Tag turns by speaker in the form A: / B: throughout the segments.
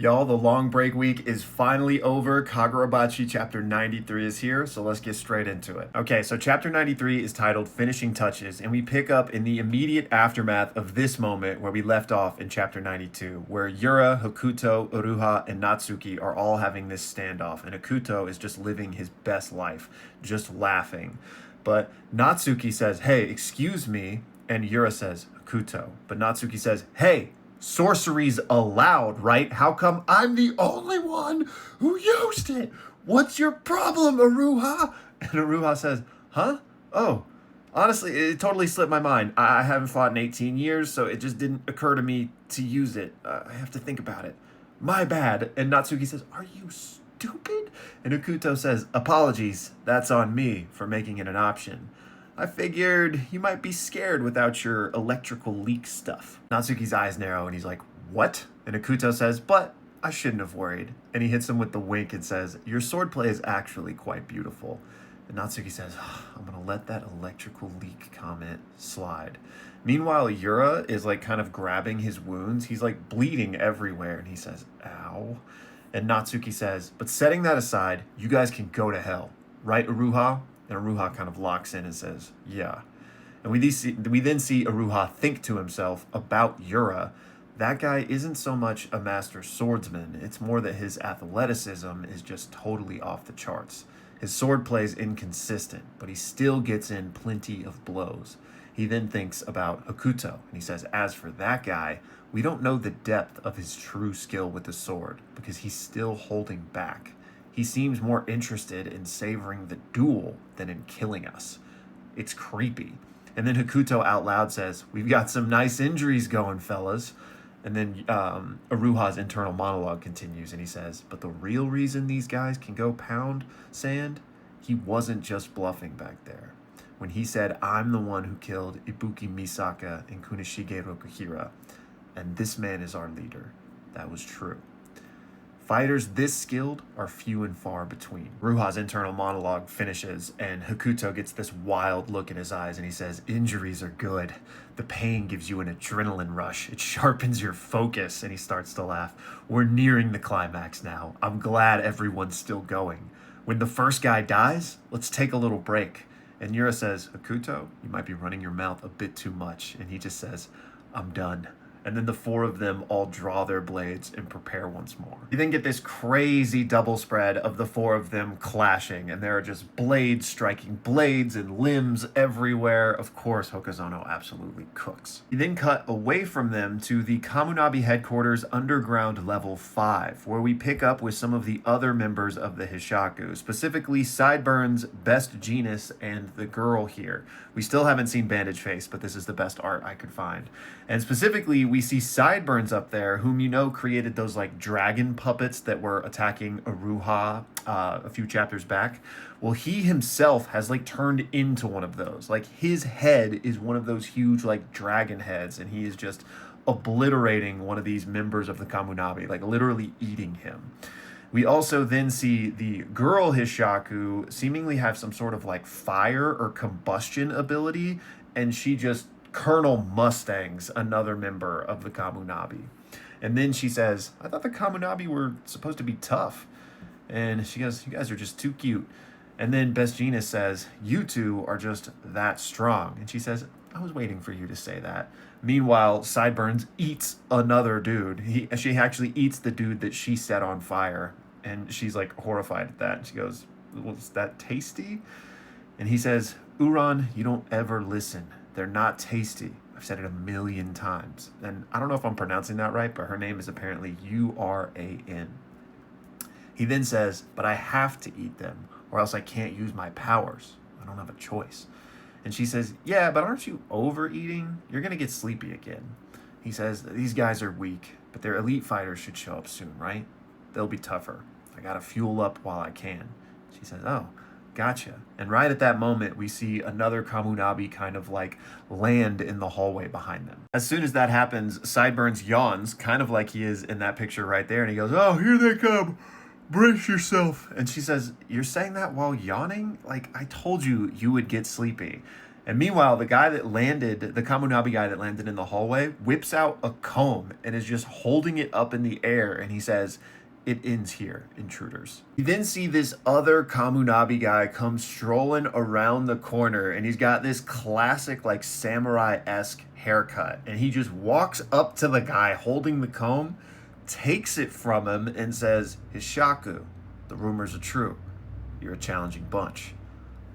A: Y'all, the long break week is finally over. Kagurabachi chapter 93 is here, so let's get straight into it. Okay, so chapter 93 is titled Finishing Touches, and we pick up in the immediate aftermath of this moment where we left off in chapter 92, where Yura, Hokuto, Uruha, and Natsuki are all having this standoff, and Hokuto is just living his best life, just laughing. But Natsuki says, "Hey, excuse me," and Yura says, "Hokuto." But Natsuki says, "Hey, sorcery's allowed, right? How come I'm the only one who used it? What's your problem, Aruha?" And Aruha says, "Huh? Oh, honestly, it totally slipped my mind. I haven't fought in 18 years, so it just didn't occur to me to use it. I have to think about it. My bad." And Natsuki says, "Are you stupid?" And Okuto says, "Apologies. That's on me for making it an option. I figured you might be scared without your electrical leak stuff." Natsuki's eyes narrow and he's like, "What?" And Akuto says, "But I shouldn't have worried." And he hits him with the wink and says, "Your swordplay is actually quite beautiful." And Natsuki says, "I'm going to let that electrical leak comment slide." Meanwhile, Yura is like kind of grabbing his wounds. He's like bleeding everywhere and he says, "Ow." And Natsuki says, "But setting that aside, you guys can go to hell. Right, Uruha?" And Aruha kind of locks in and says, "Yeah." And we then see Aruha think to himself about Yura. That guy isn't so much a master swordsman. It's more that his athleticism is just totally off the charts. His swordplay is inconsistent, but he still gets in plenty of blows. He then thinks about Hokuto, and he says, "As for that guy, we don't know the depth of his true skill with the sword, because he's still holding back. He seems more interested in savoring the duel than in killing us. It's creepy." And then Hokuto out loud says, "We've got some nice injuries going, fellas." And then Aruha's internal monologue continues, and he says, "But the real reason these guys can go pound sand, he wasn't just bluffing back there. When he said, 'I'm the one who killed Ibuki Misaka and Kunishige Rokuhira, and this man is our leader,' that was true. Fighters this skilled are few and far between." Ruha's internal monologue finishes, and Hokuto gets this wild look in his eyes, and he says, "Injuries are good. The pain gives you an adrenaline rush. It sharpens your focus," and he starts to laugh. "We're nearing the climax now. I'm glad everyone's still going. When the first guy dies, let's take a little break." And Yura says, "Hokuto, you might be running your mouth a bit too much." And he just says, "I'm done." And then the four of them all draw their blades and prepare once more. You then get this crazy double spread of the four of them clashing, and there are just blades striking blades and limbs everywhere. Of course, Hokazono absolutely cooks. You then cut away from them to the Kamunabi headquarters underground level 5, where we pick up with some of the other members of the Hishaku, specifically Sideburns, Best Genus, and the girl here. We still haven't seen Bandage Face, but this is the best art I could find. And specifically, we see Sideburns up there, whom you know created those like dragon puppets that were attacking Aruha a few chapters back. Well, he himself has like turned into one of those. Like his head is one of those huge like dragon heads, and he is just obliterating one of these members of the Kamunabi, like literally eating him. We also then see the girl Hishaku seemingly have some sort of like fire or combustion ability, and she just Colonel Mustangs another member of the Kamunabi. And then she says, "I thought the Kamunabi were supposed to be tough." And she goes, "You guys are just too cute." And then Best Genus says, "You two are just that strong." And she says, "I was waiting for you to say that." Meanwhile, Sideburns eats another dude. She actually eats the dude that she set on fire. And she's like horrified at that. And she goes, "Was that tasty?" And he says, "Uran, you don't ever listen. They're not tasty. I've said it a million times." And I don't know if I'm pronouncing that right, but her name is apparently Uran. He then says, "But I have to eat them, or else I can't use my powers. I don't have a choice." And she says, "Yeah, but aren't you overeating? You're going to get sleepy again." He says, "These guys are weak, but their elite fighters should show up soon, right? They'll be tougher. I got to fuel up while I can." She says, "Oh, gotcha." And right at that moment, we see another Kamunabi kind of like land in the hallway behind them. As soon as that happens, Sideburns yawns, kind of like he is in that picture right there. And he goes, "Oh, here they come. Brace yourself." And she says, "You're saying that while yawning? Like, I told you you would get sleepy." And meanwhile, the Kamunabi guy that landed in the hallway, whips out a comb and is just holding it up in the air. And he says, "It ends here, intruders." You then see this other Kamunabi guy come strolling around the corner, and he's got this classic, like, samurai-esque haircut. And he just walks up to the guy holding the comb, takes it from him, and says, "Hishaku, the rumors are true. You're a challenging bunch.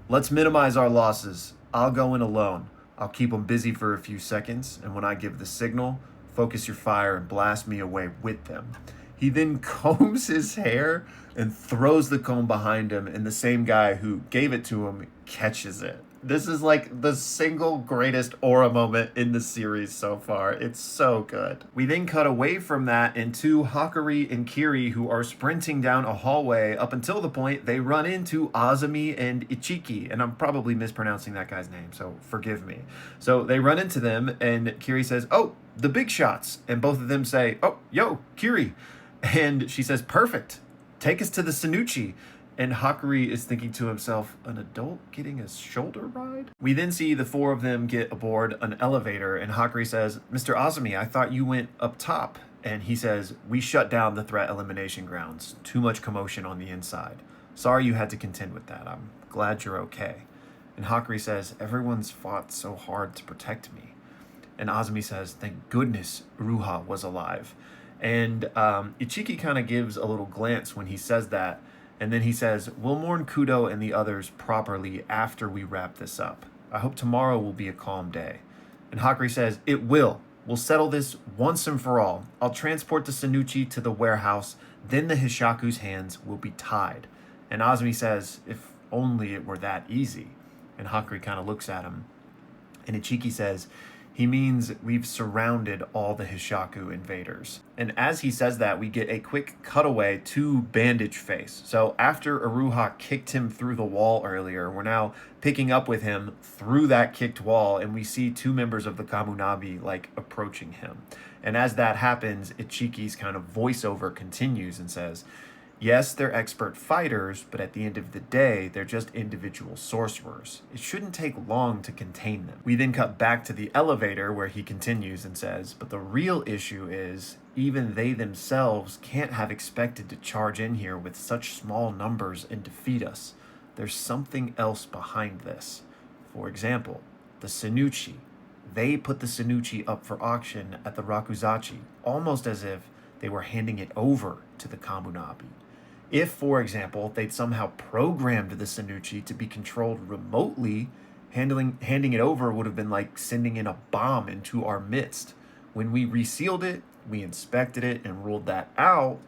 A: Let's minimize our losses. I'll go in alone. I'll keep them busy for a few seconds, and when I give the signal, focus your fire and blast me away with them." He then combs his hair and throws the comb behind him, and the same guy who gave it to him catches it. This is like the single greatest aura moment in the series so far. It's so good. We then cut away from that into Hakari and Kiri, who are sprinting down a hallway up until the point they run into Azumi and Ichiki. And I'm probably mispronouncing that guy's name, so forgive me. So they run into them, and Kiri says, "Oh, the big shots." And both of them say, "Oh, yo, Kiri." And she says, "Perfect. Take us to the Senucci." And Hakari is thinking to himself, an adult getting a shoulder ride? We then see the four of them get aboard an elevator, and Hakari says, "Mr. Azumi, I thought you went up top." And he says, "We shut down the threat elimination grounds. Too much commotion on the inside. Sorry you had to contend with that. I'm glad you're okay." And Hakari says, "Everyone's fought so hard to protect me." And Azumi says, "Thank goodness Ruha was alive." And Ichiki kind of gives a little glance when he says that. And then he says, "We'll mourn Kudo and the others properly after we wrap this up. I hope tomorrow will be a calm day." And Hakari says, "It will. We'll settle this once and for all. I'll transport the Senucci to the warehouse. Then the Hishaku's hands will be tied." And Azumi says, "If only it were that easy." And Hakari kind of looks at him. And Ichiki says, "He means we've surrounded all the Hishaku invaders." And as he says that, we get a quick cutaway to Bandage Face. So after Iruha kicked him through the wall earlier, we're now picking up with him through that kicked wall, and we see two members of the Kamunabi like approaching him. And as that happens, Ichiki's kind of voiceover continues and says, "Yes, they're expert fighters, but at the end of the day, they're just individual sorcerers. It shouldn't take long to contain them." We then cut back to the elevator where he continues and says, "But the real issue is, even they themselves can't have expected to charge in here with such small numbers and defeat us. There's something else behind this. For example, the Senucci. They put the Senucci up for auction at the Rakuzachi, almost as if they were handing it over to the Kamunabi. If, for example, they'd somehow programmed the Senucci to be controlled remotely, handing it over would have been like sending in a bomb into our midst. When we resealed it, we inspected it and ruled that out.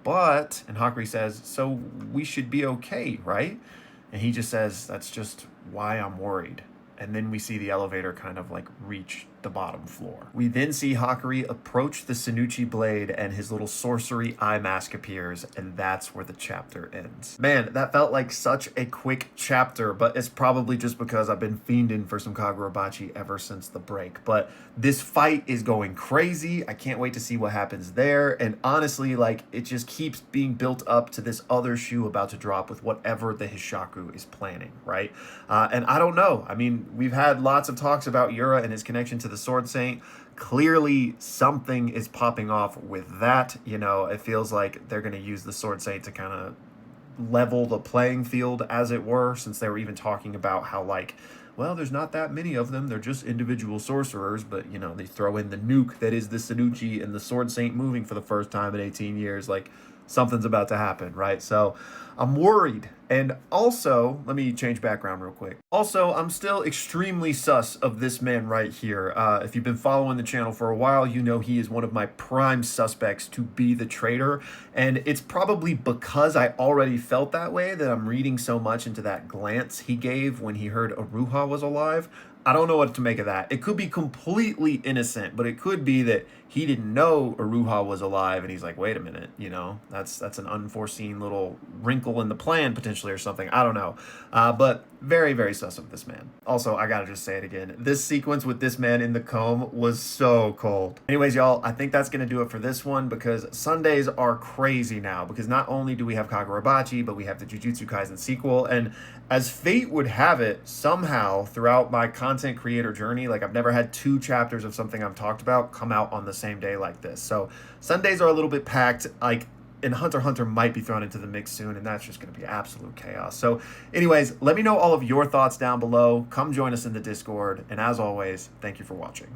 A: But," and Hakari says, "So we should be okay, right?" And he just says, "That's just why I'm worried." And then we see the elevator kind of like reach the bottom floor. We then see Hakari approach the Senucci blade, and his little sorcery eye mask appears, and that's where the chapter ends. Man, that felt like such a quick chapter, but it's probably just because I've been fiending for some Kagurabachi ever since the break. But this fight is going crazy. I can't wait to see what happens there. And honestly, like, it just keeps being built up to this other shoe about to drop with whatever the Hishaku is planning, right? And I don't know. I mean, we've had lots of talks about Yura and his connection to the Sword Saint. Clearly something is popping off with that. You know, it feels like they're going to use the Sword Saint to kind of level the playing field, as it were, since they were even talking about how, like, well, there's not that many of them. They're just individual sorcerers, but, you know, they throw in the nuke that is the Senucci and the Sword Saint moving for the first time in 18 years. Like, something's about to happen, right? So I'm worried. And also, let me change background real quick. Also, I'm still extremely sus of this man right here. If you've been following the channel for a while, you know he is one of my prime suspects to be the traitor. And it's probably because I already felt that way that I'm reading so much into that glance he gave when he heard Iruha was alive. I don't know what to make of that. It could be completely innocent, but it could be that he didn't know Iruha was alive, and he's like, wait a minute, you know, that's an unforeseen little wrinkle in the plan potentially or something. I don't know. But very, very sus of this man. Also, I gotta just say it again. This sequence with this man in the comb was so cold. Anyways, y'all, I think that's gonna do it for this one because Sundays are crazy now because not only do we have Kagurabachi, but we have the Jujutsu Kaisen sequel. And as fate would have it, somehow throughout my content creator journey, like I've never had 2 chapters of something I've talked about come out on the same day like this. So Sundays are a little bit packed. Like, and Hunter x Hunter might be thrown into the mix soon, and that's just going to be absolute chaos. So anyways, let me know all of your thoughts down below. Come join us in the Discord. And as always, thank you for watching.